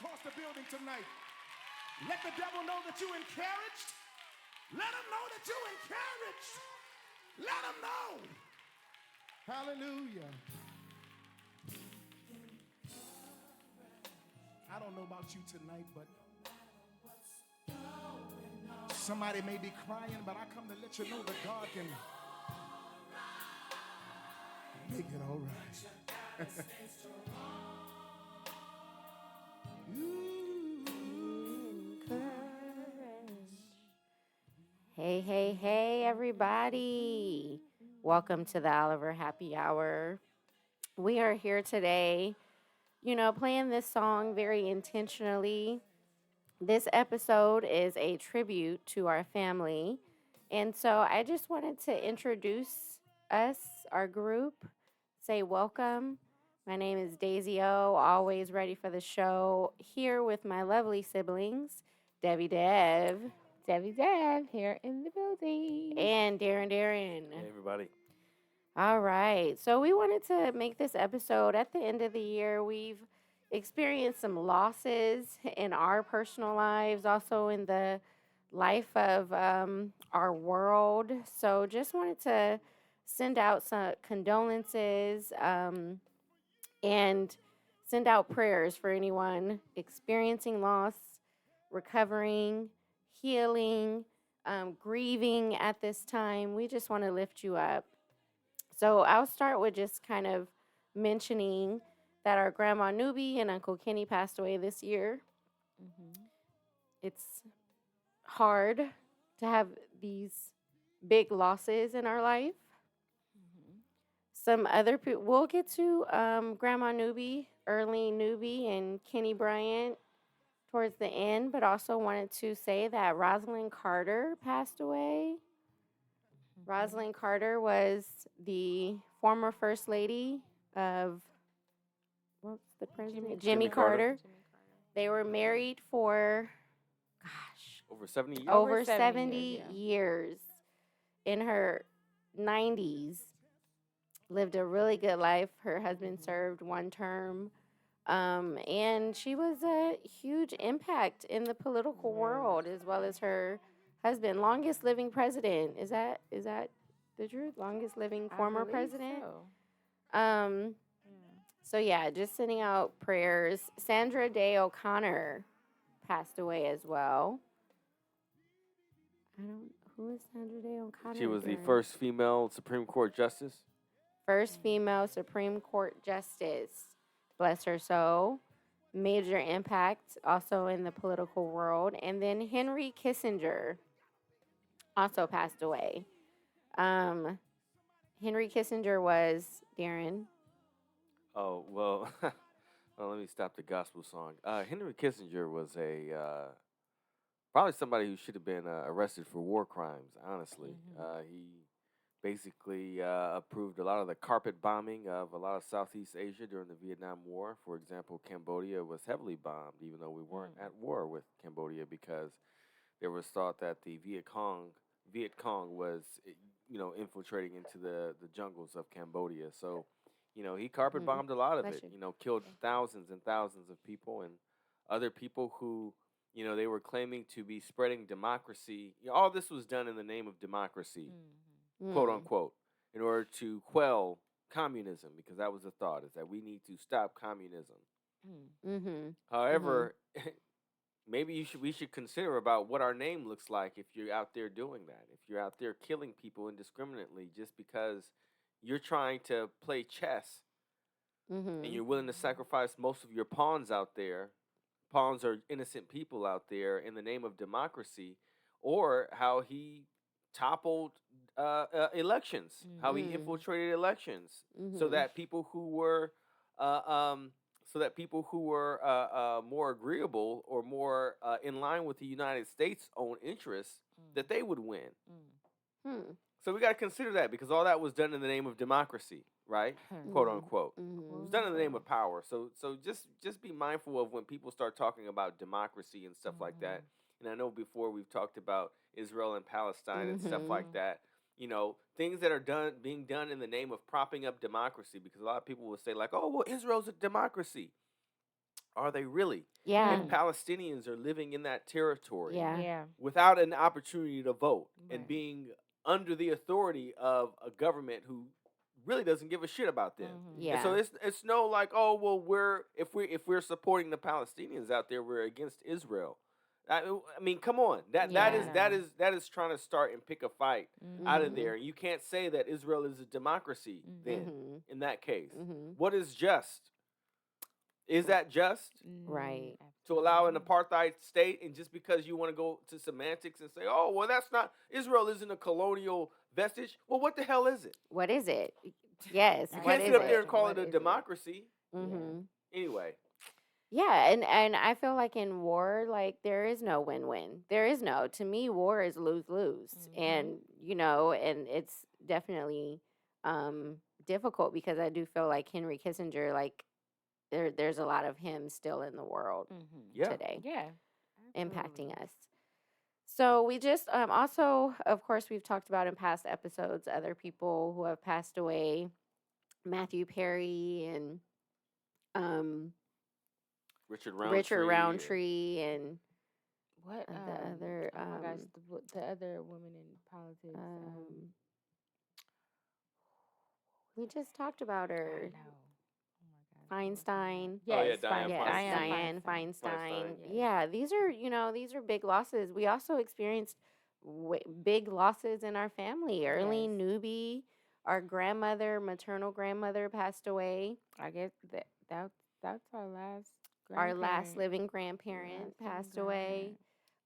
across the building tonight. Let the devil know that you're encouraged. Let him know that you're encouraged. Let him know. Hallelujah. I don't know about you tonight, but somebody may be crying, but I come to let you know that God can make it all right. Hey, hey, hey, everybody. Welcome to the Oliver Happy Hour. We are here today, playing this song very intentionally. This episode is a tribute to our family. And so I just wanted to introduce us, our group, say welcome. My name is Daisy O, always ready for the show, here with my lovely siblings, Debbie Dev. Debbie Dev here in the building. And Darren. Hey, everybody. All right. So we wanted to make this episode at the end of the year. We've experienced some losses in our personal lives, also in the life of our world. So just wanted to send out some condolences and send out prayers for anyone experiencing loss, recovering, healing, grieving at this time. We just want to lift you up. So I'll start with just kind of mentioning that our Grandma Newby and Uncle Kenny passed away this year. Mm-hmm. It's hard to have these big losses in our life. Mm-hmm. Some other people, we'll get to Grandma Newby, Earlean Newby, and Kenny Bryant towards the end, but also wanted to say that Rosalyn Carter passed away. Mm-hmm. Rosalyn Carter was the former First Lady of, what's the president? Jimmy Carter. They were married for, Over 70 years? over 70 70 years, years. In her 90s. Lived a really good life. Her husband served one term. And she was a huge impact in the political world, as well as her husband, longest living president. Is that the truth? Longest living former president? So. So yeah, just sending out prayers. Sandra Day O'Connor passed away as well. Who is Sandra Day O'Connor? She was the Darren? first female Supreme Court justice. First female Supreme Court justice. Bless her soul. Major impact also in the political world. And then Henry Kissinger also passed away. Henry Kissinger was, Darren. Oh, well, well, let me stop the gospel song. Henry Kissinger was probably somebody who should have been arrested for war crimes, honestly. Mm-hmm. He basically approved a lot of the carpet bombing of a lot of Southeast Asia during the Vietnam War. For example, Cambodia was heavily bombed, even though we weren't at war with Cambodia, because there was thought that the Viet Cong was, infiltrating into the jungles of Cambodia. So, he carpet bombed a lot of Bless it, you. killed thousands and thousands of people, and other people who, they were claiming to be spreading democracy. All this was done in the name of democracy. Mm-hmm. Quote unquote, in order to quell communism, because that was the thought, is that we need to stop communism. Mm-hmm. However, maybe we should consider about what our name looks like if you're out there doing that. If you're out there killing people indiscriminately just because you're trying to play chess and you're willing to sacrifice most of your pawns out there. Pawns are innocent people out there in the name of democracy, or how he toppled elections, how he infiltrated elections, so that people who were, more agreeable or more in line with the United States' own interests, that they would win. So we got to consider that, because all that was done in the name of democracy, right? Quote unquote. It was done in the name of power. So just be mindful of when people start talking about democracy and stuff like that. And I know before we've talked about Israel and Palestine and stuff like that. Things that are being done in the name of propping up democracy, because a lot of people will say like, oh, well, Israel's a democracy. Are they really? Yeah. If Palestinians are living in that territory Yeah. Yeah. without an opportunity to vote and Right. being under the authority of a government who really doesn't give a shit about them. And so Yeah. it's no like, oh well, if we're supporting the Palestinians out there, we're against Israel. I mean, come on. That Yeah. is trying to start and pick a fight out of there. You can't say that Israel is a democracy then Mhm. in that case. Mhm. What is just? Is that just Right. to allow an apartheid state, and just because you want to go to semantics and say, oh well, that's not, Israel isn't a colonial vestige. Well, what the hell is it? What is it? Yes. You What can't is sit up there it? and call What it a is it? democracy. Mhm. Anyway, Yeah, and I feel like in war, like there is no win-win. There is no. To me, war is lose-lose, and and it's definitely difficult because I do feel like Henry Kissinger, like there's a lot of him still in the world yeah. today, Yeah. impacting us. So we just also, of course, we've talked about in past episodes other people who have passed away, Matthew Perry and Richard Richard Roundtree. Roundtree and What the other oh my gosh, the other woman in politics. we just talked about I her, know. Oh my god. Feinstein. Oh, yeah, Yes, Diane Yes, Feinstein. Diane Feinstein. Yes. Yeah, these are big losses. We also experienced big losses in our family. Earlean Yes. Newby, our grandmother, maternal grandmother, passed away. I guess that's our last Our last grandparent. living grandparent Last living passed away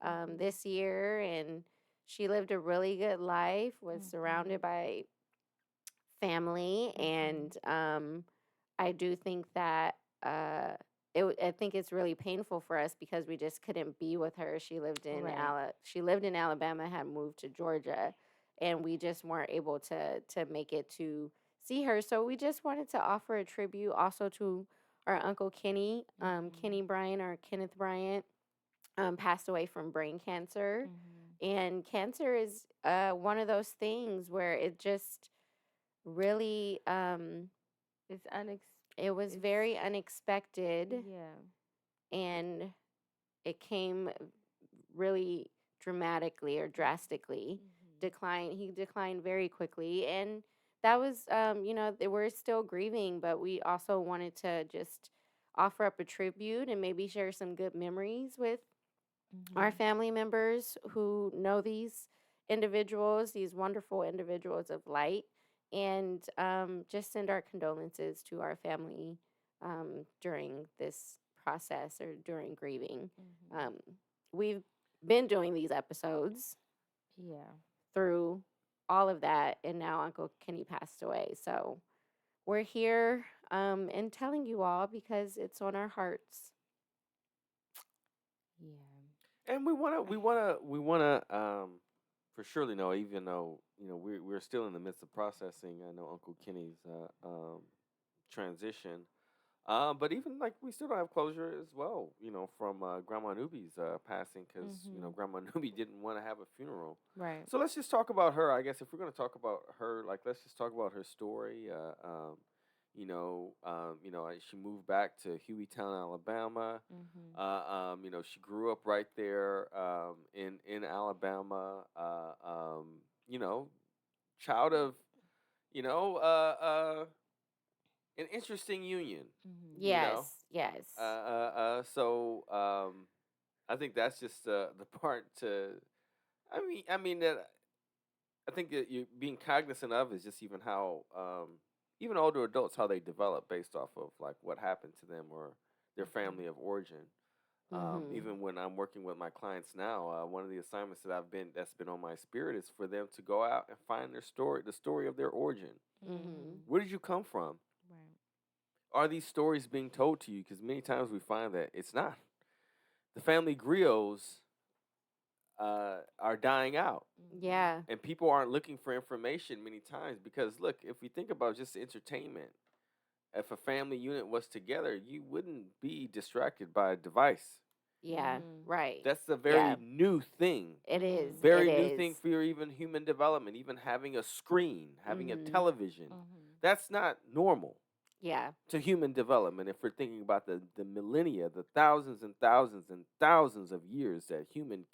grandparent. this year, and she lived a really good life. Was surrounded by family, and I do think that I think it's really painful for us because we just couldn't be with her. She lived in Right. she lived in Alabama, had moved to Georgia, and we just weren't able to make it to see her. So we just wanted to offer a tribute also to our uncle Kenny, Kenny Bryant or Kenneth Bryant, passed away from brain cancer, and cancer is one of those things where it just really It's it was very unexpected, yeah. and it came really dramatically or drastically. He declined very quickly, and that was we're still grieving, but we also wanted to just offer up a tribute and maybe share some good memories with our family members who know these individuals, these wonderful individuals of light, and just send our condolences to our family during this process or during grieving. We've been doing these episodes Yeah. through all of that, and now Uncle Kenny passed away. So we're here and telling you all because it's on our hearts. Yeah. And we wanna for surely know, even though we're still in the midst of processing. I know Uncle Kenny's transition. But even like we still don't have closure as well, from Grandma Newby's passing, because Grandma Newby didn't want to have a funeral. Right. So let's just talk about her. I guess if we're going to talk about her, like let's just talk about her story. She moved back to Hueytown, Alabama. She grew up right there in Alabama. Child of you know an interesting union. Yes. So I think that's just the part to. That I think that you being cognizant of is just even how even older adults, how they develop based off of like what happened to them or their family of origin. Even when I'm working with my clients now, one of the assignments that's been on my spirit is for them to go out and find their story, the story of their origin. Where did you come from? Right. Are these stories being told to you? Because many times we find that it's not. The family griots are dying out. Yeah. And people aren't looking for information many times because, look, if we think about just entertainment, if a family unit was together, you wouldn't be distracted by a device. Yeah. Right. That's a very new thing. It is. Very It new is. thing for your even human development, even having a screen, having a television. That's not normal. Yeah. to human development. If we're thinking about the millennia, the thousands and thousands and thousands of years that human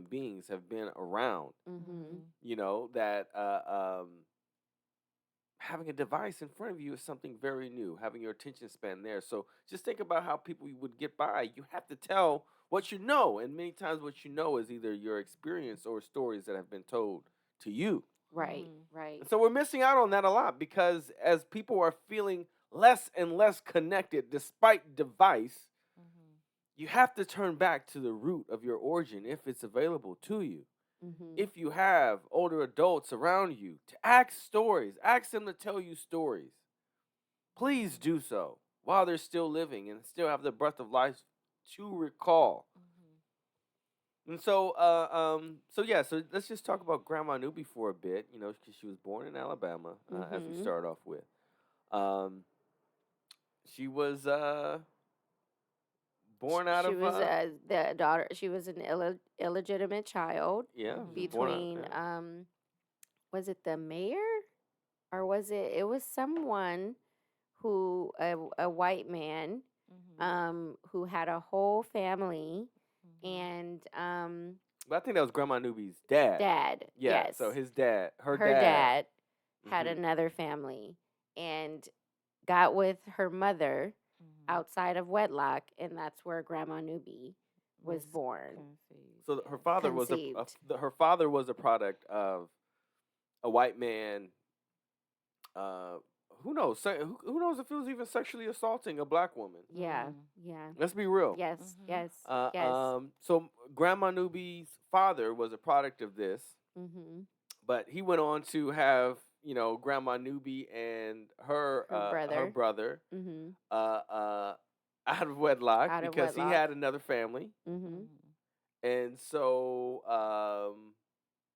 beings have been around, Mm-hmm. that having a device in front of you is something very new, having your attention span there. So just think about how people would get by. You have to tell what you know. And many times what you know is either your experience or stories that have been told to you. Right. Right. And so we're missing out on that a lot because as people are feeling less and less connected despite device, you have to turn back to the root of your origin if it's available to you. Mm-hmm. If you have older adults around you, to ask stories, ask them to tell you stories. Please do so while they're still living and still have the breath of life to recall. And so, so let's just talk about Grandma Newby for a bit, because she was born in Alabama, as we start off with. She was born out She of... was the daughter. She was an illegitimate child yeah, she was born out- between yeah. was it the mayor or was it was someone who a white man who had a whole family and But I think that was Grandma Newby's dad. Yeah, yes. so his dad, her dad had Mhm. another family and got with her mother outside of wedlock, and that's where Grandma Newby was born. So her father Conceived. her father was a product of a white man. Who knows? Who knows if he was even sexually assaulting a black woman? Yeah, yeah. Let's be real. Yes, yes, yes. So Grandma Newby's father was a product of this, Mm-hmm. but he went on to have Grandma Newby and her brother Mm-hmm. out of wedlock Out of because wedlock. he had another family, Mm-hmm. and so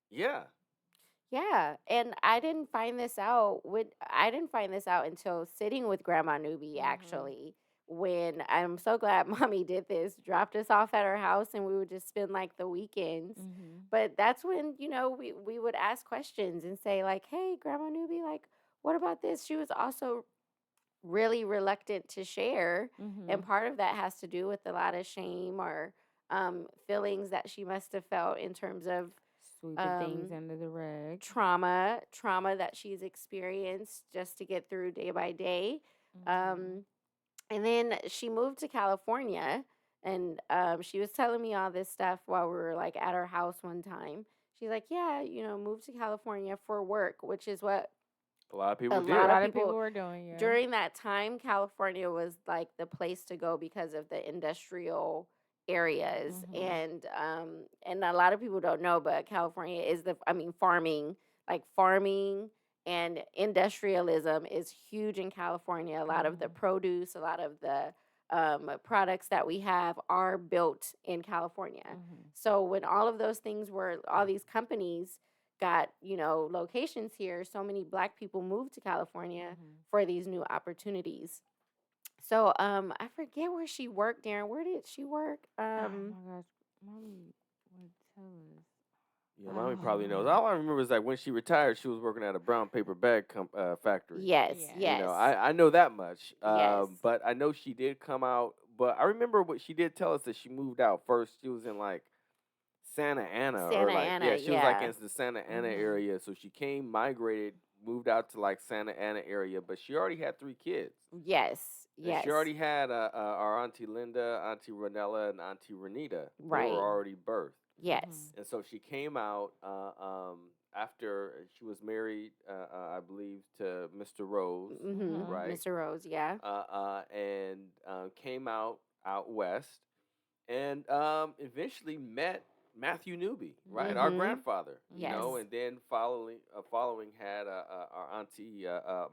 yeah. Yeah, and I didn't find this out until sitting with Grandma Newby actually. When I'm so glad Mommy did this, dropped us off at her house, and we would just spend like the weekends. But that's when we would ask questions and say like, "Hey, Grandma Newby, like, what about this?" She was also really reluctant to share, and part of that has to do with a lot of shame or feelings that she must have felt in terms of Sweeping things under the rug. trauma that she's experienced just to get through day by day. And then she moved to California, and she was telling me all this stuff while we were like at her house one time. She's like, yeah, moved to California for work, which is what A lot of people a did. lot A lot of of people people were doing, yeah. during that time. California was like the place to go because of the industrial areas, and a lot of people don't know, but California is farming and industrialism is huge in California. A lot of the produce, a lot of the products that we have are built in California. So when all these companies got locations here, so many black people moved to California for these new opportunities. So I forget where she worked, Darren. Where did she work? Oh my gosh, Mommy would tell us. Yeah, Mommy probably knows. All I remember is like when she retired, she was working at a brown paper bag factory. Yes, Yeah. yes. I know that much. Yes. But I know she did come out. But I remember what she did tell us that she moved out first. She was in like Santa Ana, she was like in the Santa Ana area. So she migrated, moved out to like Santa Ana area, but she already had 3 kids. Yes, And yes. she already had our Auntie Linda, Auntie Renella, and Auntie Renita. Right. They were already birthed. Yes. And so she came out after she was married, I believe, to Mr. Rose, right? Mr. Rose, yeah. And came out west, and eventually met Matthew Newby, right? Our grandfather, Yes. and then following had our Auntie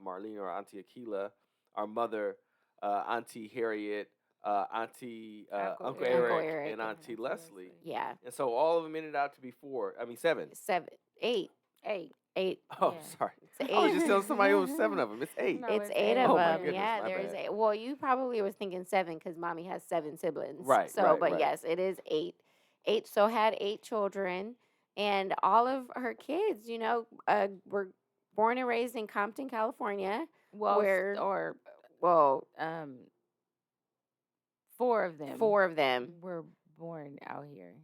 Marlene or Auntie Aquila, our mother, Auntie Harriet, Auntie Uncle Eric, and Auntie Leslie. Yeah. And so all of them ended out to be 7. 8. Oh, Yeah. sorry. It's I was 8. just telling somebody it was 7 of them. It's 8. No, It's it's 8 eight. of Oh, my them. goodness, Yeah, my there's bad. 8. Well, you probably was thinking 7 because Mommy has 7 siblings. Right, So, right, but right. yes, it is 8. 8. So had 8 children, and all of her kids, were born and raised in Compton, California. Well, where, or well, 4 of them 4 of them were born out here.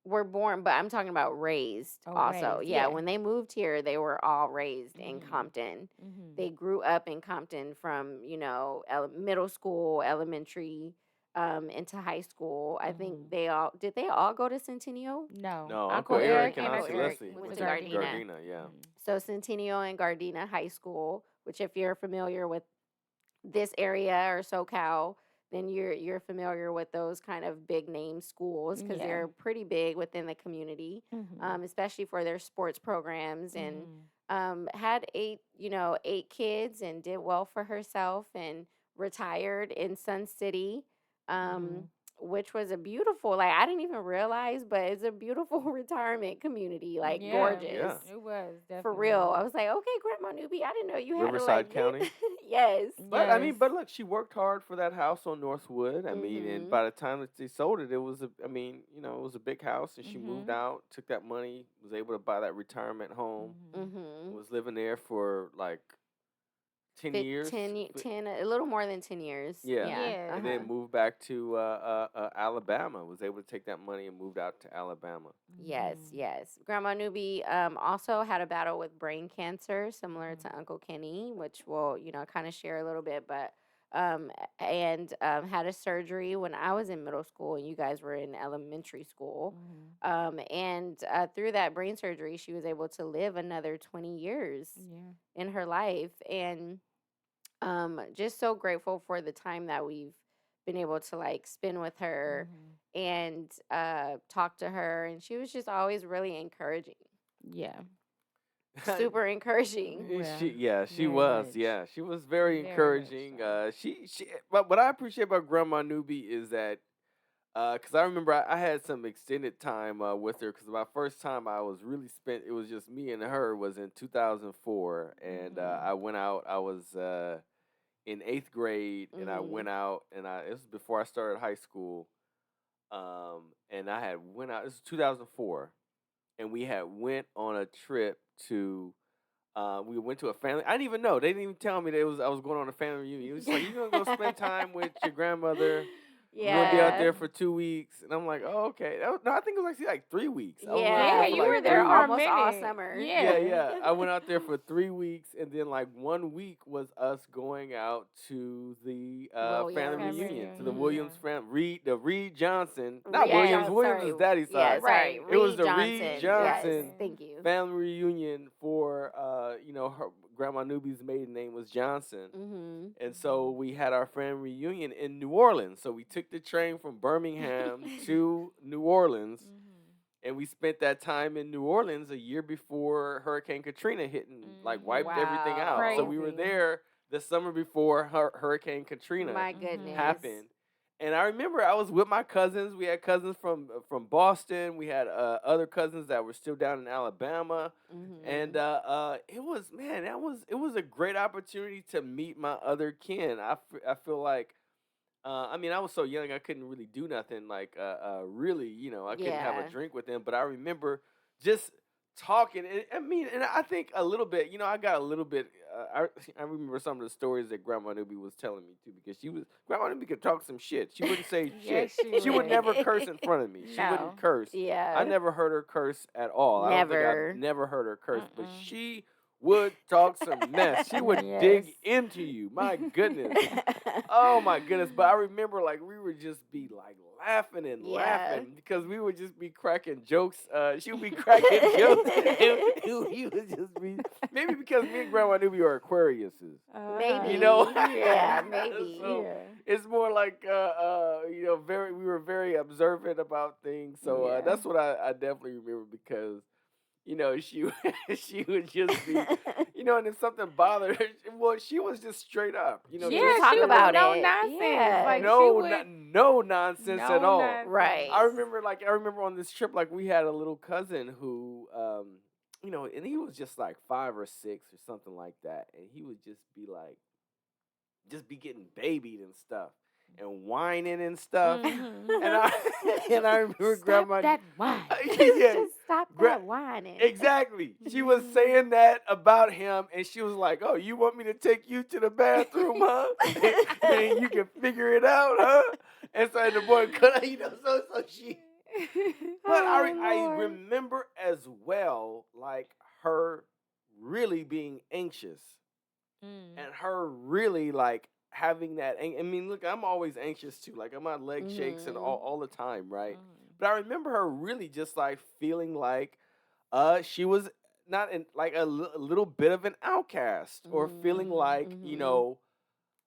were born, but I'm talking about raised Oh, also. raised, Yeah, yeah. when they moved here, they were all raised in Mhm. Compton. Mhm. They grew up in Compton from, middle school, elementary, into high school. I think Mhm. they all go to Centennial? No, No, Uncle Uncle Eric Eric and and Uncle Auntie Eric Leslie went went to to Gardena. Gardena. Yeah. Mhm. So Centennial and Gardena High School, which if you're familiar with this area or SoCal, then you're familiar with those kind of big name schools because Yeah. they're pretty big within the community, Mhm. especially for their sports programs. And Mhm. had 8 kids and did well for herself and retired in Sun City, um, Mhm. which was a beautiful, like I didn't even realize, but it's a beautiful retirement community, like Yeah, gorgeous. Yeah. it was For real. I definitely. was like, okay, Grandma Newbie, I didn't know you had a Riverside like County. yes. But I Yes. mean, but look, she worked hard for that house on Northwood. I mean, and Mhm. by the time that they sold it, it was I mean, it was a big house, and she moved Mhm. out, took that money, was able to buy that retirement home, Mhm. Mhm. was living there for like 10 years. 10, a little more than 10 years. Yeah, Yeah. Yeah. and Uh-huh. then moved back to Alabama. Was able to take that money and moved out to Alabama. Yes, Mhm. yes. Grandma Newby also had a battle with brain cancer, similar Mhm. to Uncle Kenny, which we'll, kind of share a little bit, but and had a surgery when I was in middle school and you guys were in elementary school. Mhm. And through that brain surgery, she was able to live another 20 years Yeah. in her life. And just so grateful for the time that we've been able to like spend with her Mhm. and talk to her. And she was just always really encouraging, Yeah. super encouraging. Well, She very was, much. she was very Very much encouraging. so. But what I appreciate about Grandma Newby is that, because I remember I had some extended time with her. Because my first time I was really spent, it was just me and her, was in 2004, and Mhm. I went out. I was in 8th grade, and I Hmm. went out, and it was before I started high school. And I had went out. This was 2004, and we had went on a trip to. We went to a family. I didn't even know. They didn't even tell me that I was going on a family reunion. It was just like, you're gonna go spend time with your grandmother. We're gonna be out Yeah. there for 2 weeks, and I'm like, oh, okay. No, I think it was actually like 3 weeks. I was out Yeah. Yeah, there for You you like were were there there three for a weeks. almost all minute. summer. Yeah, Yeah. yeah. I went out there for 3 weeks, and then like 1 week was us going out to the family Williams. Family reunion, to the reunion, Hmm. yeah. Williams family, the Reed Johnson, not Yeah, Williams. Yes. Williams sorry. is daddy's Yeah, side. sorry. Right. It was Reed the Reed Johnson. Yes. Johnson Johnson. Thank you. family reunion for her Grandma Newby's maiden name was Johnson. Hmm. And so we had our family reunion in New Orleans. So we took the train from Birmingham to New Orleans, Mhm. and we spent that time in New Orleans a year before Hurricane Katrina hit and like Mhm. wiped everything out. So Wow. we were Crazy. there the summer before Hurricane Katrina My Mhm. goodness. happened. And I remember I was with my cousins. We had cousins from Boston. We had other cousins that were still down in Alabama, and Hmm. it was, man, it was a great opportunity to meet my other kin. I feel like, I mean, I was so young, I couldn't really do nothing. Like, really, I couldn't have a Yeah. drink with them. But I remember just talking. I mean, and I think a little bit. I got a little bit. I remember some of the stories that Grandma Newby was telling me too, because Grandma Newby could talk some shit. She wouldn't say shit. Yes, she She would would. never curse in front of me. She wouldn't No. curse. I Yeah. never heard her curse at all. I don't think I've Never. never heard her curse, but Mm-mm. she would talk some mess. She would Yes. dig into you. My goodness. Oh my goodness! But I remember, like, we would just be like laughing and Yeah. laughing because we would just be cracking jokes. She would be cracking jokes, and we would just be, maybe because me and Grandma Newby are Aquariuses, Maybe. you know. Yeah, maybe. So Yeah. it's more like we were very observant about things. So Yeah. that's what I definitely remember, because she she would just be, and if something bothered her, well, she was just straight up, She just would Yeah, talk she was about no it. nonsense. Yeah. Like she would no nonsense at no all. Right. I nonsense. remember, on this trip, like, we had a little cousin who, and he was just like 5 or 6 or something like that, and he would just be like, just be getting babied and stuff. and whining and stuff. Mhm. And I and I remember Stop Grandma. that whine. Yeah, Just stop Gra- that whining. exactly. She was saying that about him, and she was like, "Oh, you want me to take you to the bathroom, huh? And you can figure it out, huh?" And so the boy cut, so she. But Oh, I Lord. remember as well, like her really being anxious and her really like having that. I mean, look, I'm always anxious too. Like my leg shakes and all the time, right? But I remember her really just like feeling like she was not in like a little bit of an outcast or feeling like,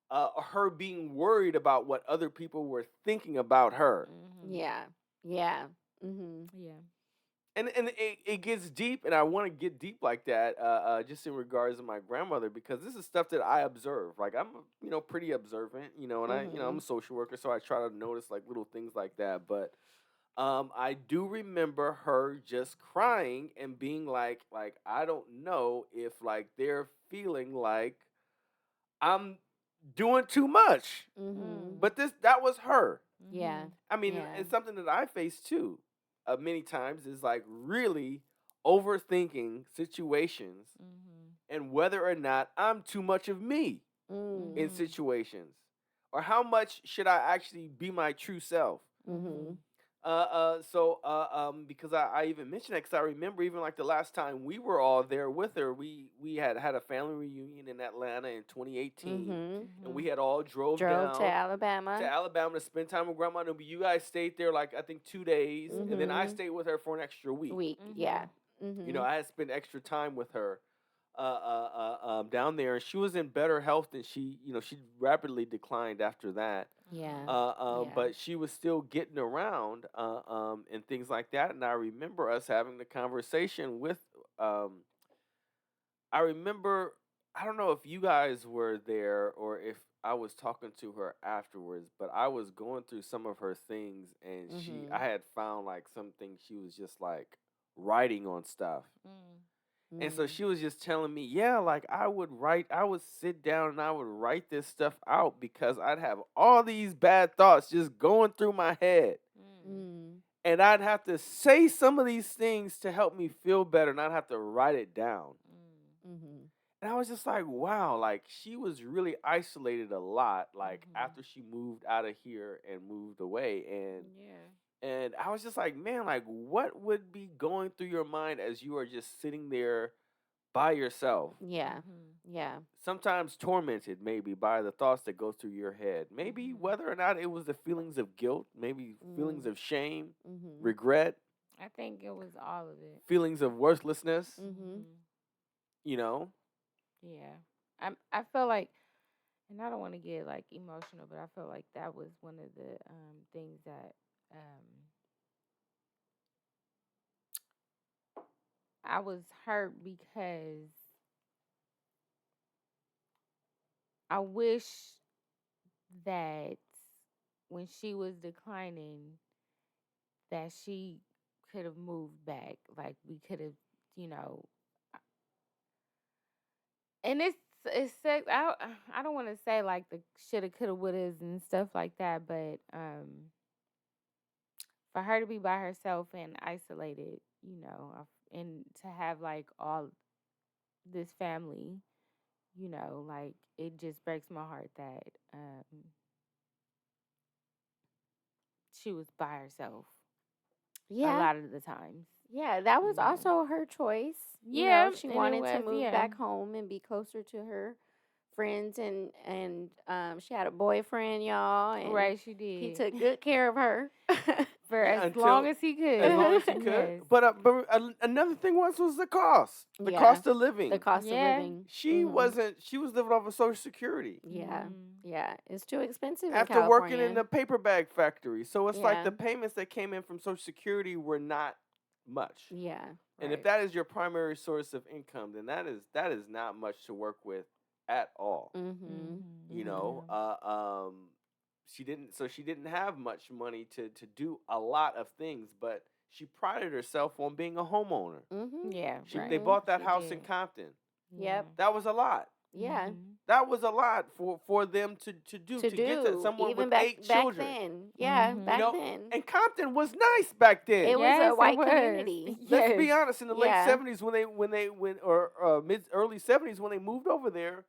her being worried about what other people were thinking about her. Yeah. Yeah. Mm-hmm. Yeah. And it gets deep, and I want to get deep like that, just in regards to my grandmother, because this is stuff that I observe. Like I'm, pretty observant, and I'm a social worker, so I try to notice like little things like that. But I do remember her just crying and being like I don't know if like they're feeling like I'm doing too much, but that was her. Yeah. I mean, Yeah. it's something that I face too, many times is like really overthinking situations and whether or not I'm too much of me in situations, or how much should I actually be my true self. Because I even mentioned that because I remember even like the last time we were all there with her, we had a family reunion in Atlanta in 2018, and we had all drove down to Alabama. to spend time with Grandma Newby. You guys stayed there like I think 2 days, and then I stayed with her for an extra week. Yeah. I had spent extra time with her down there, and she was in better health than she rapidly declined after that. Yeah. But she was still getting around and things like that. And I remember us having the conversation with. I remember. I don't know if you guys were there or if I was talking to her afterwards, but I was going through some of her things, and I had found like some things she was just like writing on stuff. And so she was just telling me, yeah, like I would sit down and I would write this stuff out because I'd have all these bad thoughts just going through my head. And I'd have to say some of these things to help me feel better, and I'd have to write it down. And I was just like, wow, like she was really isolated a lot, like after she moved out of here and moved away. And I was just like, man, like what would be going through your mind as you are just sitting there by yourself? Yeah. Yeah. Sometimes tormented maybe by the thoughts that go through your head. Maybe whether or not it was the feelings of guilt, maybe feelings of shame, regret, I think it was all of it. feelings of worthlessness, you know? Yeah. I feel like, and I don't want to get like emotional, but I feel like that was one of the things that I was hurt because I wish that when she was declining that she could have moved back. Like we could have, you know, and it's sex. I don't want to say like the shoulda, coulda, wouldas and stuff like that, but for her to be by herself and isolated, you know, and to have like all this family, you know, like it just breaks my heart that she was by herself a Yeah. lot of the times. Yeah, that was Yeah. also her choice. Yeah, She and it wanted to was, move yeah. back home and be closer to her friends, and she had a boyfriend, y'all, and Right, she did. he took good care of her. for Yeah, as long as he could. As long as he could. Yes. But another thing was the cost. The Yeah. cost of living. The cost Yeah. of living. She wasn't. She was living off of Social Security. Yeah, yeah, it's too expensive in After California. working in the paper bag factory. So it's like Yeah. the payments that came in from Social Security were not much. Yeah, And if that is your primary source of income, then that is not much to work with at all. You know, she didn't have much money to do a lot of things, but she prided herself on being a homeowner. Yeah, They bought that She house did. in Compton. Yep. That was a lot. Yeah. That was a lot for them to do, To to get to do someone even with back 8 back children. then. Yeah, Mhm. You back know, then. and Compton was nice back then. It was a Yes, it white was. community. Let's be Yes. honest. In the late Yeah. '70s, when mid early '70s when they moved over there,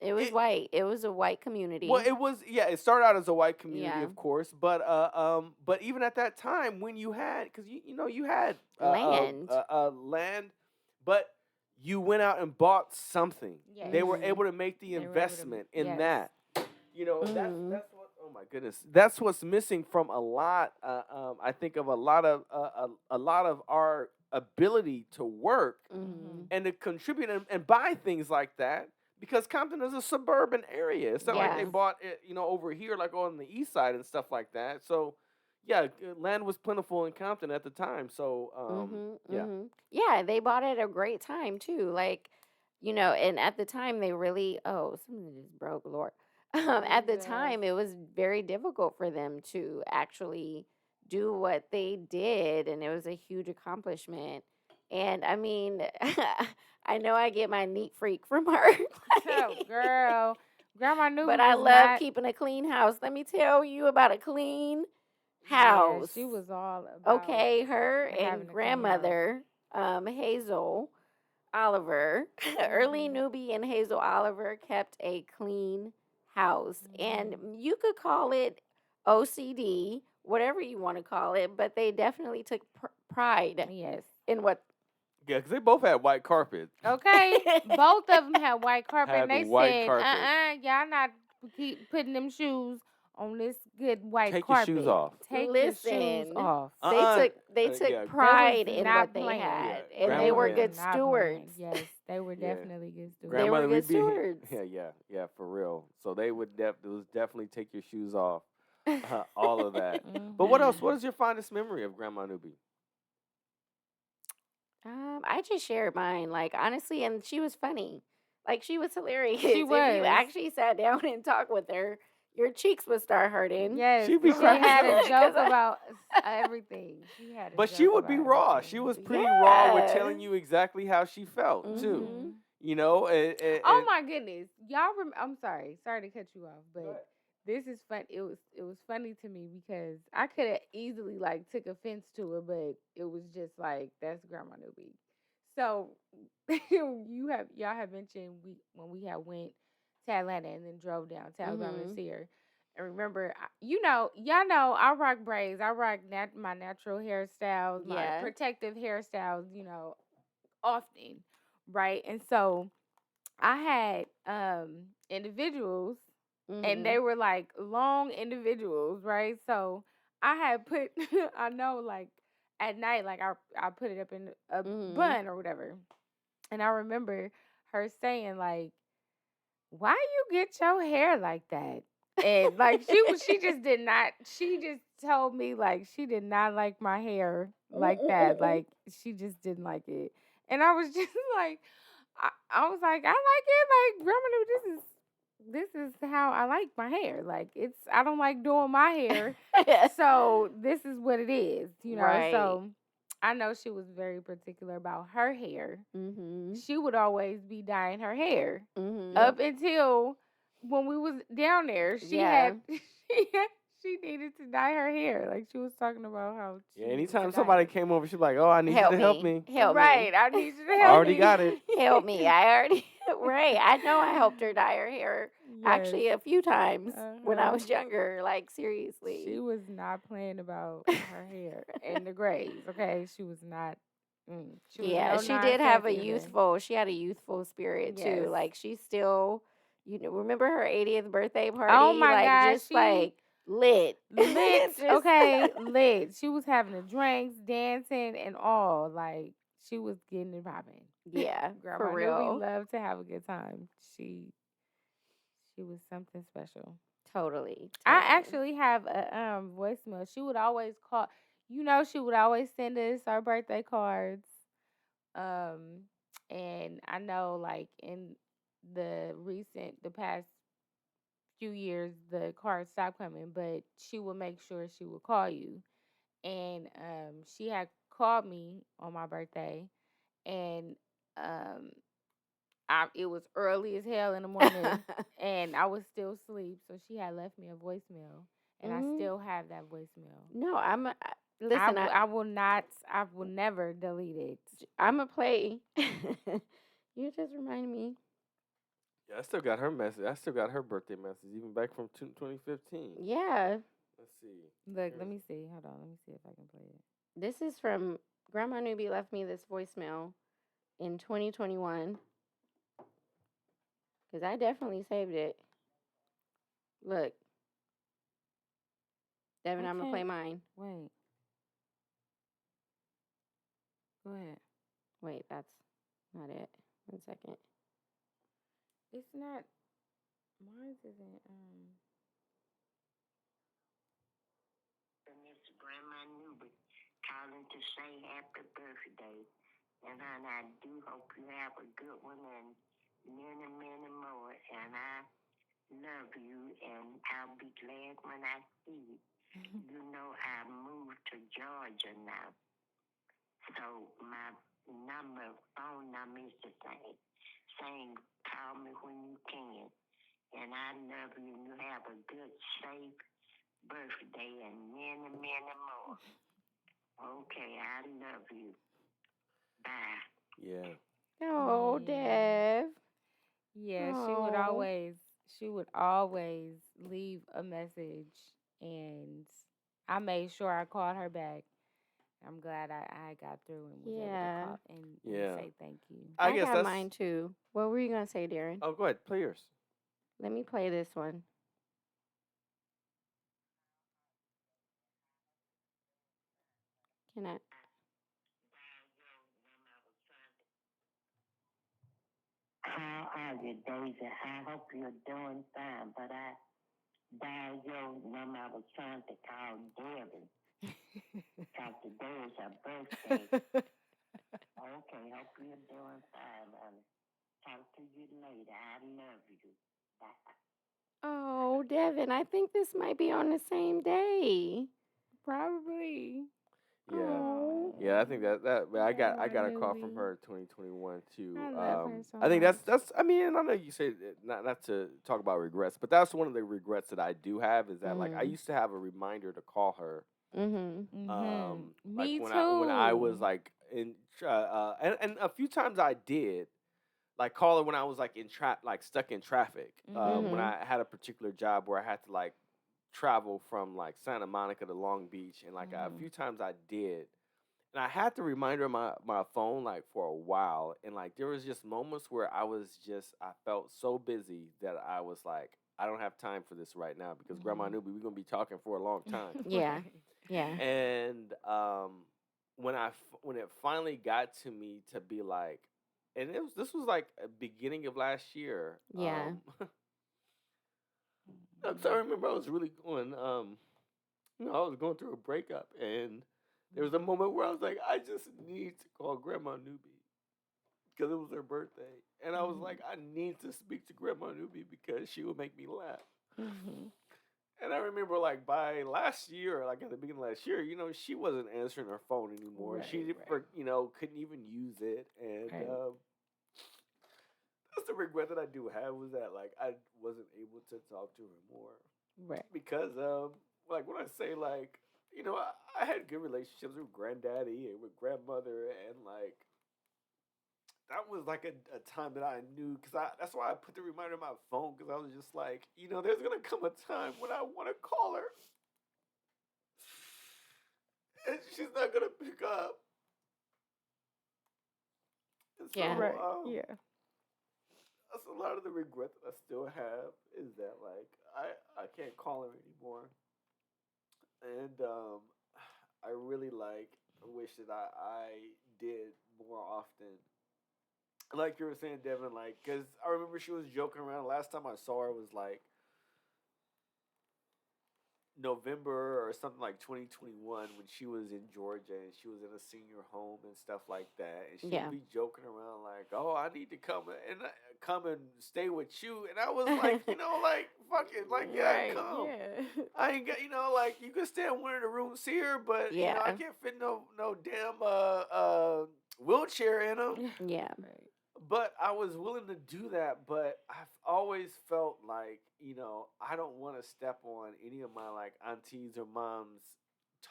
It was it white. It was a white community. it was, yeah. It started out as a white community, Yeah. of course, but even at that time when you had, because you had Land. land, but you went out and bought something. Yes. They were Mhm. able to make the They were able to- investment in yes. that. Mhm. That's what. Oh my goodness, that's what's missing from a lot. I think of a lot of our ability to work Mhm. and to contribute and buy things like that, because Compton is a suburban area. It's not like they Yeah. bought it, over here like on the east side and stuff like that. So, yeah, land was plentiful in Compton at the time. So, Mhm. yeah, Mhm. Yeah, they bought it at a great time too. Like, and at the time they really something just broke, Lord. At the Jesus. time it was very difficult for them to actually do what they did, and it was a huge accomplishment. And I mean, I know I get my neat freak from her. Oh, girl. Grandma Newby But I was love not. keeping a clean house. Let me tell you about a clean Yeah, house. she was all about. Okay, her having a and clean house. grandmother, Hazel Oliver, Earlean Mhm. Newby and Hazel Oliver kept a clean house. And Mhm. you could call it OCD, whatever you want to call it, but they definitely took pride Yes. in what. yeah, because they both had white carpet. Okay. Both of them had white carpet, Had and they white said, carpet. y'all not keep putting them shoes on this good white Take your carpet. shoes off. Take your shoes Listen, off. they took Yeah, pride was in not what they playing. had, Yeah, and They they were were grandmother. good not playing. stewards. Yes, they were Yeah. definitely good stewards. They were Grandmother, good we'd be stewards. yeah, for real. So they would it was definitely take your shoes off, all of that. But what else? Mhm. What is your fondest memory of Grandma Newby? I just shared mine, like honestly, and she was funny. Like she was hilarious. She If you was. actually sat down and talked with her, your cheeks would start hurting. Yes, She'd be she cracking had a up. joke 'Cause I- about everything. She had a But joke she would be about raw. everything. She was pretty raw with telling Yeah. you exactly how she felt too. Mhm. You know, Oh my goodness, y'all! I'm sorry to cut you off, Go ahead. but this is fun. It was funny to me because I could have easily like took offense to it, but it was just like that's Grandma Newby. So y'all have mentioned when we had went to Atlanta and then drove down to Alabama to Mhm. see her. And remember, y'all know I rock braids. I rock my natural hairstyles, my Yeah. protective hairstyles. Often, right? And so I had individuals and they Mhm. were like long individuals, right? So I had put I know like at night like I put it up in a Mhm. bun or whatever. And I remember her saying like, "Why you get your hair like that?" And like she just did not she just told me like she did not like my hair like that. Like she just didn't like it. And I was just like I was like, I like it. Like, Grandma, this is how I like my hair. Like, I don't like doing my hair, so this is what it is. Right. So I know she was very particular about her hair. Mhm. She would always be dyeing her hair Mhm. up until when we was down there. She Yeah. had she needed to dye her hair. Like she was talking about how she Yeah, needed to anytime dye somebody it. came over, she's like, "Oh, I need you Help to help me. me. Help Right, me. I need you to I help already me. got it." Help me. I already right. I know I helped her dye her hair actually Yes. a few times when I Uh-huh. was younger. Like She seriously. was not playing about her hair and the grays. Okay, she was not. She was Yeah, no she did have a nonsense either. youthful. She had a youthful spirit too. Yes. Like she still, remember her 80th birthday party? Oh my like gosh, just she like lit, lit. Just- Okay, lit. She was having the drinks, dancing, and all. Like she was getting it popping. Yeah, Grandma for Newby real. loved to have a good time. She was something special. Totally. I Totally. actually have a voicemail. She would always call. She would always send us our birthday cards. Um, and I know like in the past few years, the cards stopped coming, but she would make sure she would call you. And she had called me on my birthday, and um, it was early as hell in the morning, and I was still asleep. So she had left me a voicemail, and I Mhm. still have that voicemail. No, listen. I will not. I will never delete it. I'm a play. You just remind me. Yeah, I still got her message. I still got her birthday message, even back from 2015. Yeah, Let's see. Look, let me see. Hold on. Let me see if I can play it. this is from Grandma Newby left me this voicemail in 2021 because I definitely saved it. Look, Devin, I'm gonna play Okay. mine. Wait. Go ahead. Wait, that's not it. 1 second. It's not. Mine isn't. And it's Grandma Newby calling to say happy birthday. And I do hope you have a good one and many, many more. And I love you, and I'll be glad when I see you. You know, I moved to Georgia now, so my phone number is the same. Same, call me when you can. And I love you, and you have a good, safe birthday and many, many more. Okay, I love you. Bye. Yeah. Oh, Yeah. Dev. Yeah, Oh. she would always leave a message, and I made sure I called her back. I'm glad I got through and was able to Yeah. call and Yeah. say thank you. I I guess got that's. mine too. What were you gonna say, Darren? Oh, go ahead. Play yours. Let me play this one. Can I? How are you, Daisy? I hope you're doing fine, but I dialed your number. I was trying to call Debbie because today is her birthday. Okay, hope you're doing fine, honey. Talk to you later. I love you. Bye. Oh, Devin, I think this might be on the same day. Probably. Yeah. Oh. Yeah, I think that but I got a call from Newbie. her in 2021 too. I love her so I think much. that's I mean, and I know you say not to talk about regrets, but that's one of the regrets that I do have is that like I Mhm. used to have a reminder to call her Mhm. like Me when I was too. like in and a few times I did like call her when I was like like stuck in traffic. When Mhm. I had a particular job where I had to like travel from like Santa Monica to Long Beach, and like a few times I did, and I had the reminder on my phone like for a while, and like there was just moments where I felt so busy that I was like, I don't have time for this right now because Grandma Newby, we're gonna be talking for a long time. Yeah. Yeah. And when it finally got to me to be like, and this was like a beginning of last year. Yeah. So I remember I was really going I was going through a breakup, and there was a moment where I was like, I just need to call Grandma Newby because it was her birthday, and I was like, I need to speak to Grandma Newby because she would make me laugh. And I remember, like by last year, like at the beginning of last year, she wasn't answering her phone anymore. She, couldn't even use it, and that's the regret that I do have was that like I wasn't able to talk to her more Right. because like when I say like I had good relationships with granddaddy and with grandmother, and like that was like a time that I knew because that's why I put the reminder on my phone because I was just like there's gonna come a time when I want to call her and she's not gonna pick up, and so Yeah. Right. Yeah. that's a lot of the regret that I still have is that like I can't call her anymore. And I really wish that I did more often. Like you were saying, Devin, like because I remember she was joking around. Last time I saw her was like November or something like 2021 when she was in Georgia and she was in a senior home and stuff like that. And she Yeah. would be joking around like, "Oh, I need to come and stay with you." And I was like, like fuck it, like yeah, Right. come. Yeah. I ain't got like you can stay in one of the rooms here, but I Yeah. can't fit no damn wheelchair in them. Yeah. Right. but I was willing to do that. But I've always felt like, I don't want to step on any of my like aunties or moms'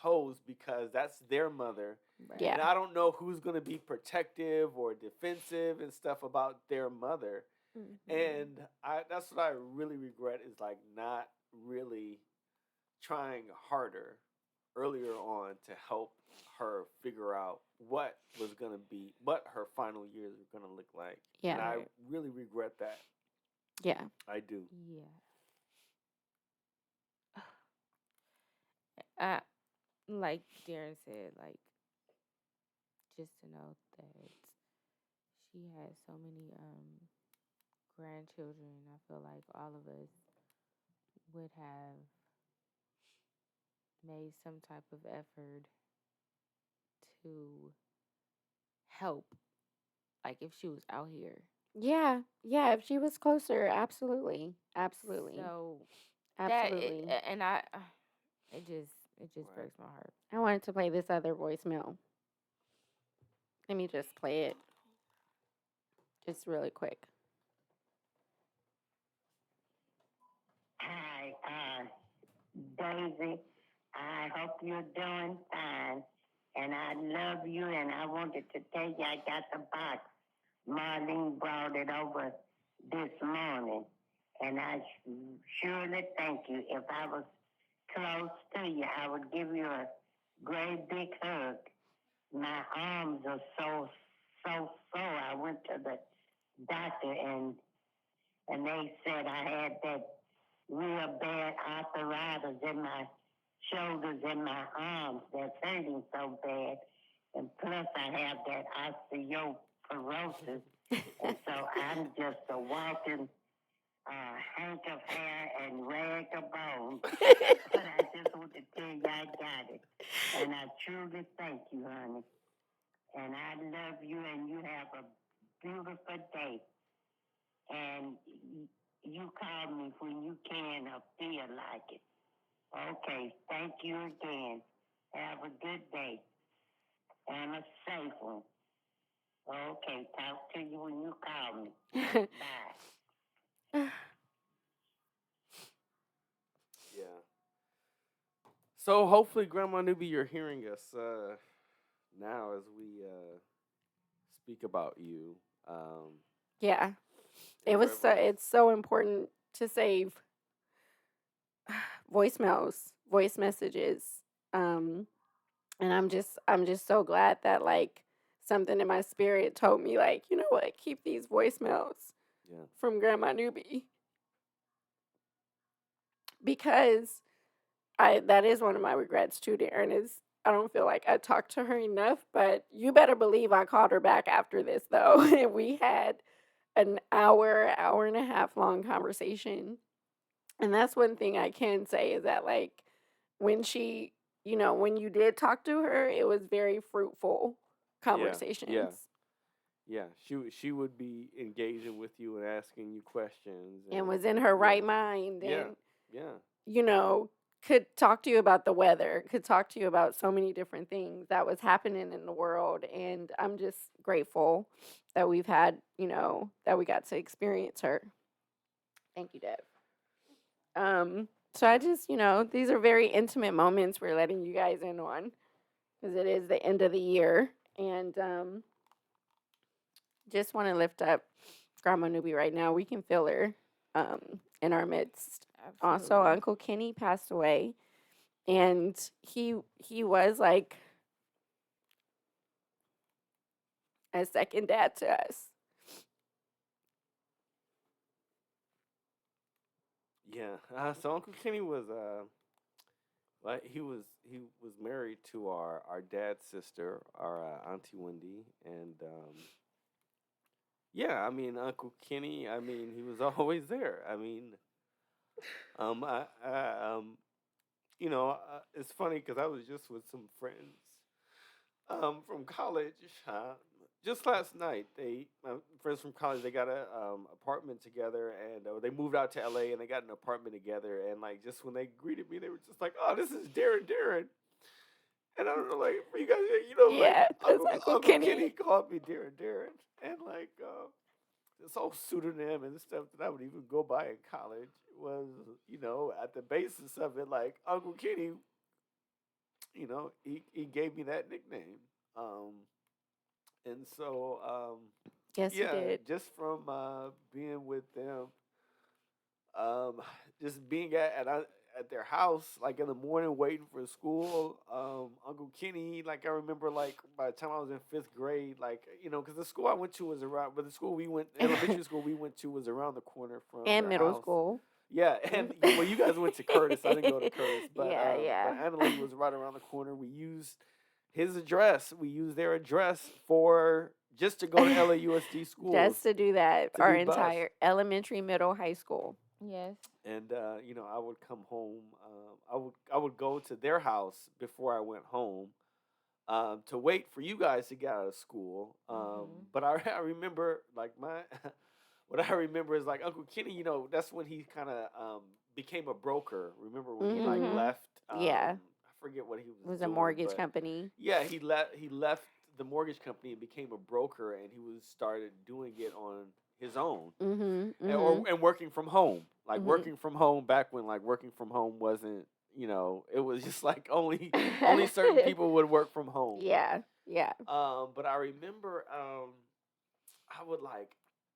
toes because that's their mother, Yeah. and I don't know who's going to be protective or defensive and stuff about their mother. And that's what I really regret is like not really trying harder earlier on to help her figure out what her final years were gonna look like. Yeah. And I Right. really regret that. Yeah. I do. Yeah. I like Darren said, like just to know that she had so many grandchildren. I feel like all of us would have made some type of effort to help, like if she was out here. Yeah. Yeah. If she was closer, absolutely. Absolutely. So Absolutely. and it just Right. breaks my heart. I wanted to play this other voicemail. Let me just play it. Just really quick. Hi, Daisy. I hope you're doing fine. And I love you, and I wanted to tell you I got the box. Marlene brought it over this morning, and I surely thank you. If I was close to you, I would give you a great big hug. My arms are so sore. I went to the doctor, and they said I had that real bad arthritis in my shoulders and my arms that's hurting so bad. And plus I have that osteoporosis. And so I'm just a walking hank of hair and rag of bones. But I just want to tell you I got it. And I truly thank you, honey. And I love you, and you have a beautiful day. And you call me when you can or feel like it. Okay, thank you again. Have a good day and a safe one. Okay, talk to you when you call me. Bye. Yeah. So hopefully, Grandma Newby, you're hearing us now as we speak about you. Yeah. and It's so important to save voicemails, voice messages. And I'm just so glad that like something in my spirit told me like, you know what, keep these voicemails Yeah. from Grandma Newby. Because that is one of my regrets too, Darren, is I don't feel like I talked to her enough, but you better believe I called her back after this though. And we had an hour and a half long conversation. And that's one thing I can say is that like when she, when you did talk to her, it was very fruitful conversations. Yeah. She would be engaging with you and asking you questions And was in her right mind and could talk to you about the weather, could talk to you about so many different things that was happening in the world. And I'm just grateful that we've had, that we got to experience her. Thank you, Deb. So I just, these are very intimate moments we're letting you guys in on because it is the end of the year. And just want to lift up Grandma Newby right now. We can feel her in our midst. Absolutely. Also, Uncle Kenny passed away, and he was like a second dad to us. Yeah. So Uncle Kenny was he was married to our dad's sister, our Auntie Wendy, and yeah, I mean Uncle Kenny. I mean he was always there. I mean, it's funny because I was just with some friends from college just last night. My friends from college, they got a apartment together, and they moved out to LA, and they got an apartment together. And like just when they greeted me, they were just like, "Oh, this is Darren." And I don't know, like for you guys, Yeah, like that's Uncle Kenny. Kenny called me Darren, and like this whole pseudonym and stuff that I would even go by in college was, at the basis of it, like Uncle Kenny, he gave me that nickname. Um, and so, Yes, he yeah, did. just from being with them, um, just being at their house, like in the morning, waiting for school. Uncle Kenny, like I remember, like by the time I was in fifth grade, like because the school I went to was around, but the school we went, elementary school we went to was around the corner from And their middle house. school. Yeah, and well, you guys went to Curtis. I didn't go to Curtis, but Yeah, but yeah. Annalee was right around the corner. We used his address. We used their address for just to go to LAUSD schools Just to do that, to our be bused. entire elementary, middle, high school. Yes. And I would come home. I would go to their house before I went home to wait for you guys to get out of school. But I remember like what I remember is like Uncle Kenny. That's when he kind of became a broker. Remember when he like Mhm. left? Yeah. I forget what he was. It was a doing, mortgage but company. Yeah, he left the mortgage company and became a broker, and he was started doing it on his own. Mm-hmm. And working from home, like Mhm. working from home back when like working from home wasn't, it was just like only certain people would work from home. Yeah. Yeah. But I remember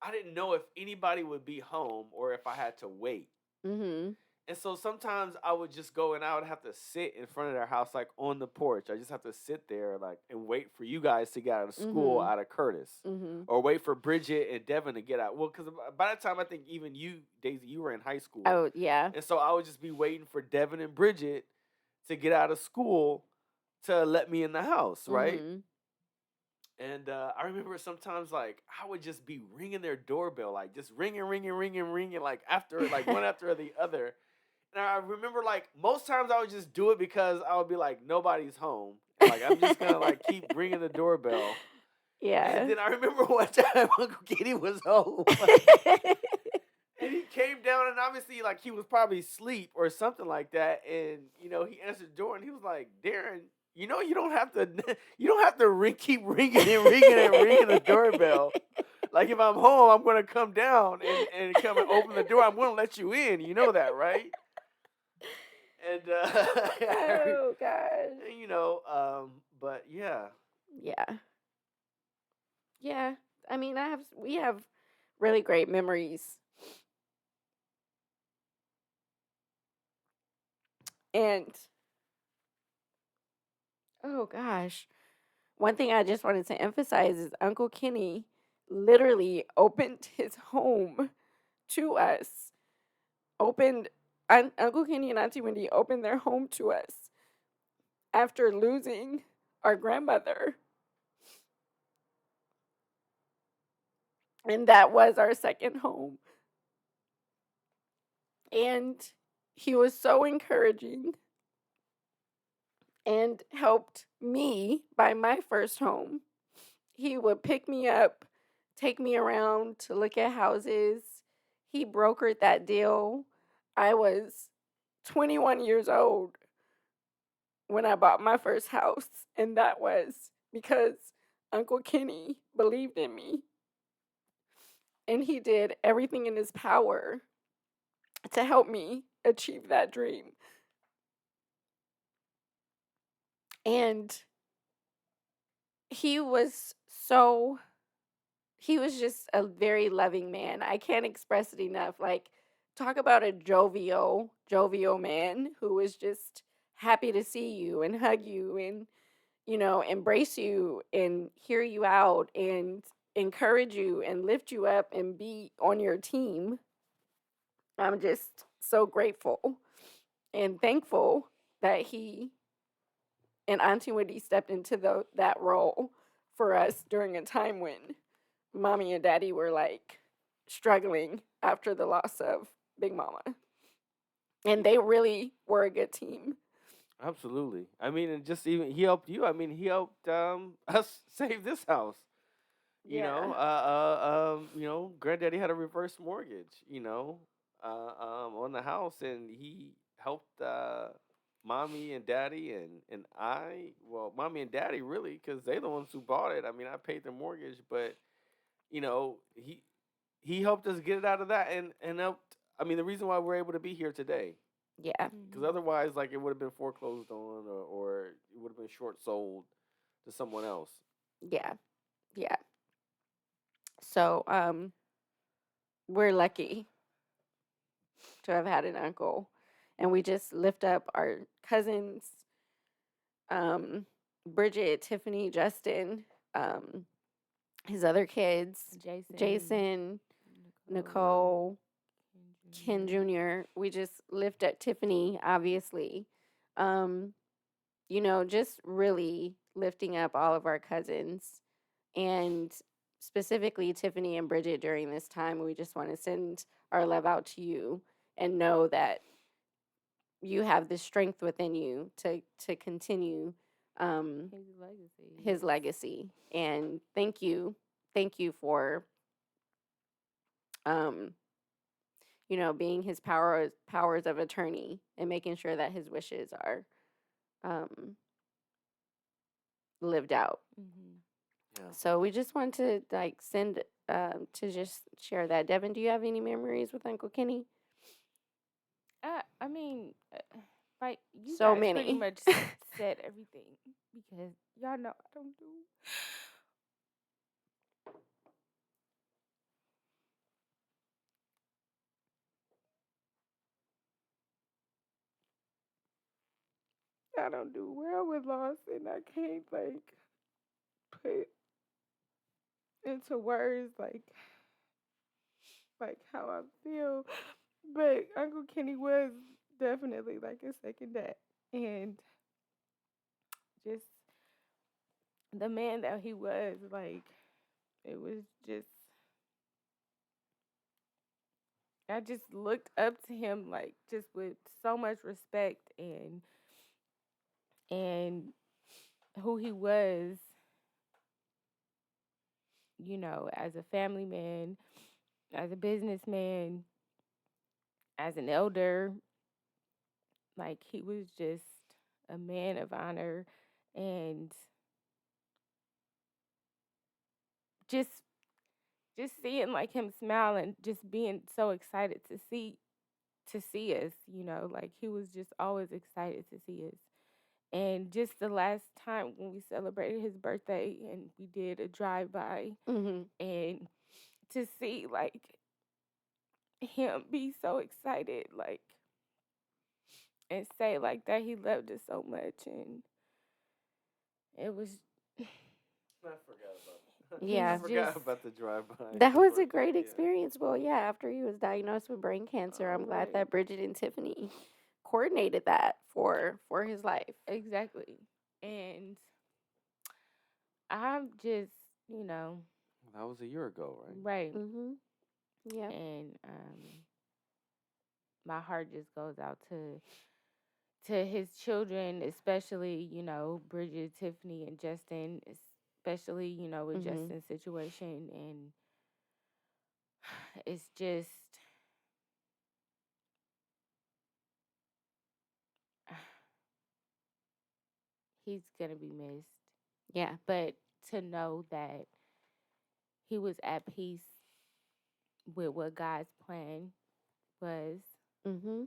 I didn't know if anybody would be home or if I had to wait. Mm-hmm. And so sometimes I would just go and I would have to sit in front of their house, like on the porch. I just have to sit there, like, and wait for you guys to get out of school out of Curtis, or wait for Bridget and Devin to get out. Well, because by that time I think even you, Daisy, you were in high school. Oh, yeah. And so I would just be waiting for Devin and Bridget to get out of school to let me in the house, right? Mhm. And I remember sometimes like I would just be ringing their doorbell, like just ringing, like after like one after the other. And I remember like most times I would just do it because I would be like nobody's home, and, like I'm just gonna like keep ringing the doorbell. Yeah. And then I remember one time Uncle Kenny was home. And he came down, and obviously, like he was probably asleep or something like that. And he answered the door, and he was like, "Darren, you don't have to, keep ringing the doorbell. Like if I'm home, I'm gonna come down and come and open the door. I'm gonna let you in. You know that, right?" And Oh gosh. But yeah, Yeah. Yeah. I mean, we have really great memories. And oh gosh. One thing I just wanted to emphasize is Uncle Kenny literally opened his home to us. Uncle Kenny and Auntie Wendy opened their home to us after losing our grandmother. And that was our second home. And he was so encouraging and helped me buy my first home. He would pick me up, take me around to look at houses. He brokered that deal. I was 21 years old when I bought my first house, and that was because Uncle Kenny believed in me. And he did everything in his power to help me achieve that dream. And he was just a very loving man. I can't express it enough. Like, talk about a jovial man who was just happy to see you and hug you and, embrace you and hear you out and encourage you and lift you up and be on your team. I'm just so grateful and thankful that he and Auntie Wendy stepped into that role for us during a time when Mommy and Daddy were like struggling after the loss of Big Mama. And they really were a good team. absolutely. I mean, and just even he helped you. I mean, he helped us save this house. Granddaddy had a reverse mortgage, on the house, and he helped mommy and daddy and mommy and daddy really, because they're the ones who bought it. I mean, I paid the mortgage, but he he helped us get it out of that and helped. I mean, the reason why we're able to be here today, Yeah. because otherwise, like, it would have been foreclosed on, or it would have been short sold to someone else. Yeah. Yeah. So, we're lucky to have had an uncle, and we just lift up our cousins, Bridget, Tiffany, Justin, his other kids, Jason, Nicole, Ken Jr. We just lift up Tiffany, obviously. Just really lifting up all of our cousins, and specifically Tiffany and Bridget during this time. We just want to send our love out to you and know that you have the strength within you to continue his legacy. And thank you for being his powers of attorney and making sure that his wishes are lived out. Yeah. So we just want to send to just share that. Devin, do you have any memories with Uncle Kenny? I mean, like you So guys pretty many. much said everything because y'all know I don't do. I don't do well with loss, and I can't put into words like how I feel. But Uncle Kenny was definitely like a second dad, and just the man that he was, like it was just I just looked up to him like just with so much respect and who he was, as a family man, as a businessman, as an elder. Like he was just a man of honor, and just seeing like him smile and just being so excited to see us, like he was just always excited to see us. And just the last time when we celebrated his birthday and we did a drive by, Mm-hmm. and to see like him be so excited, like, and say like that he loved us so much, and it was I forgot about that. Yeah. I forgot about the drive-by. That the was a birthday, great yeah. experience. Well, yeah, after he was diagnosed with brain cancer, I'm glad Right. that Bridget and Tiffany coordinated that for his life. exactly. And I'm just, That was a year ago, right? right. Mm-hmm. Yeah. And my heart just goes out to his children, especially, Bridget, Tiffany, and Justin, especially, with Mm-hmm. Justin's situation. And it's just, he's going to be missed. Yeah. But to know that he was at peace with what God's plan was, Mm-hmm.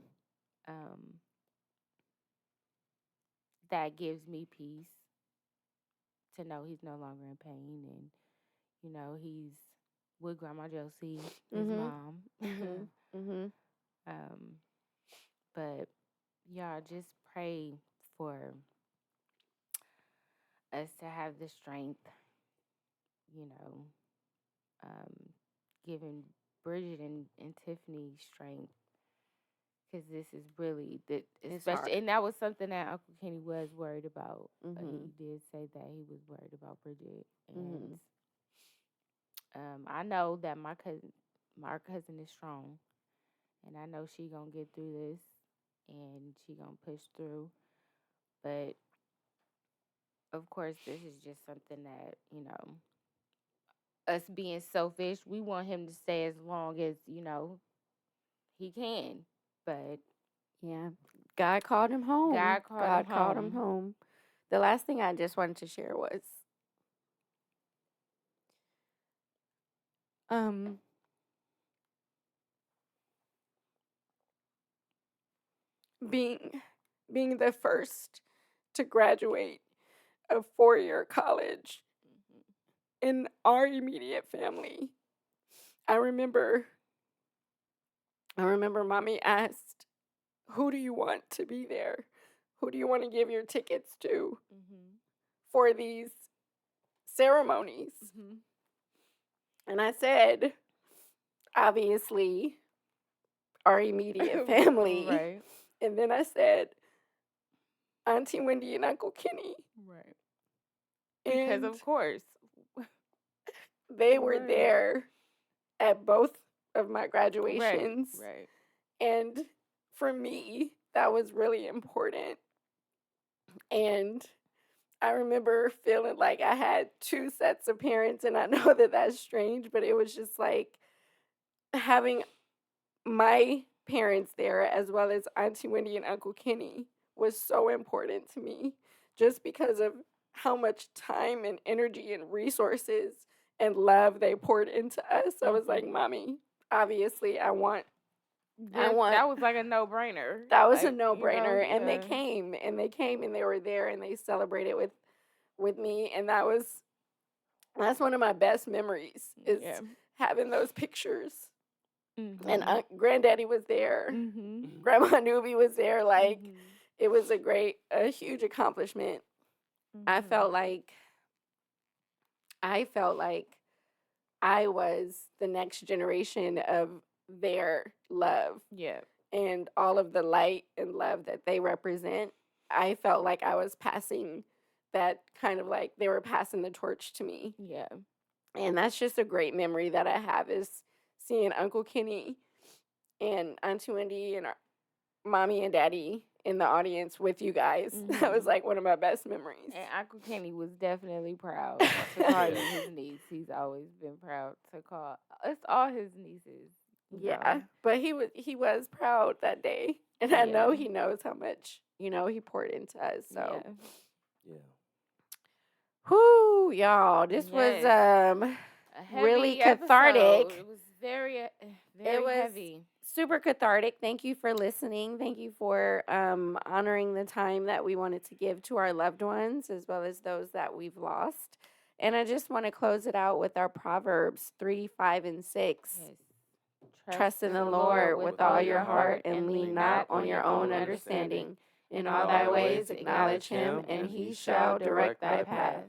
that gives me peace to know he's no longer in pain, and he's with Grandma Josie, his Mm-hmm. mom. Mm-hmm. Mm-hmm. But y'all just pray for us to have the strength, um, giving Bridget and Tiffany strength, because this is really It's especially, hard. and that was something that Uncle Kenny was worried about. Mm-hmm. He did say that he was worried about Bridget, Mm-hmm. and I know that my cousin is strong, and I know she gonna get through this, and she gonna push through. But of course, this is just something that us being selfish, we want him to stay as long as he can. But Yeah. God called him home. God called him home. The last thing I just wanted to share was being the first to graduate a 4-year college in our immediate family. I remember Mommy asked, "Who do you want to be there? Who do you want to give your tickets to for these ceremonies?" And I said, obviously, our immediate family. Right. And then I said, Auntie Wendy and Uncle Kenny. Right. Because And of course. they were Right. there at both of my graduations. Right. And for me, that was really important. And I remember feeling like I had 2 sets of parents, and I know that that's strange, but it was just like having my parents there as well as Auntie Wendy and Uncle Kenny was so important to me just because of how much time and energy and resources and love they poured into us. I was like, Mommy, obviously I want That was like a no-brainer. that was a Like, no-brainer. And they yeah. came and they were there and they celebrated with me, and that's one of my best memories is having those pictures. And Granddaddy was there. Grandma Newby was there. Like, it was a huge accomplishment. I felt like I was the next generation of their love. Yeah. And all of the light and love that they represent. I felt like I was passing that, kind of like they were passing the torch to me. Yeah. And that's just a great memory that I have, is seeing Uncle Kenny and Auntie Wendy and our Mommy and Daddy in the audience with you guys. That was like one of my best memories. And Uncle Kenny was definitely proud to call you his niece. He's always been proud to call. It's all his nieces. Yeah, but he was proud that day. And I know he knows how much, he poured into us. So, Yeah. whoo, y'all, this was really cathartic. Episode. It was very heavy. Super cathartic. Thank you for listening. Thank you for honoring the time that we wanted to give to our loved ones as well as those that we've lost. And I just want to close it out with our Proverbs 3, 5, and 6. Yes. Trust in the Lord with all your heart and lean not on your own understanding. In all thy ways acknowledge him, and he shall direct thy path.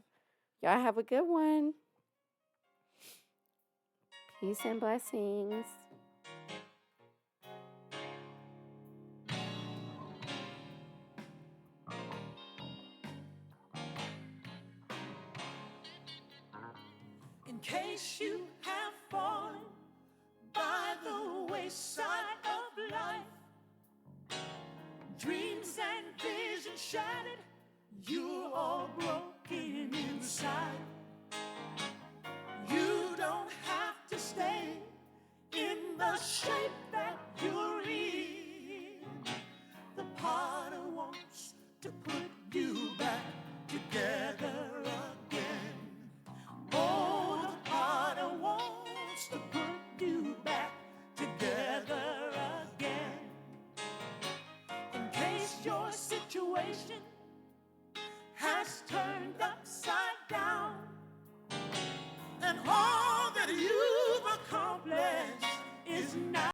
Y'all have a good one. Peace and blessings. In case you have fallen by the wayside of life, dreams and visions shattered, you're all broken inside. You don't have to stay in the shape that you're in. The potter wants to put you back together again. Oh, the potter wants to put you back together again. In case your situation has turned up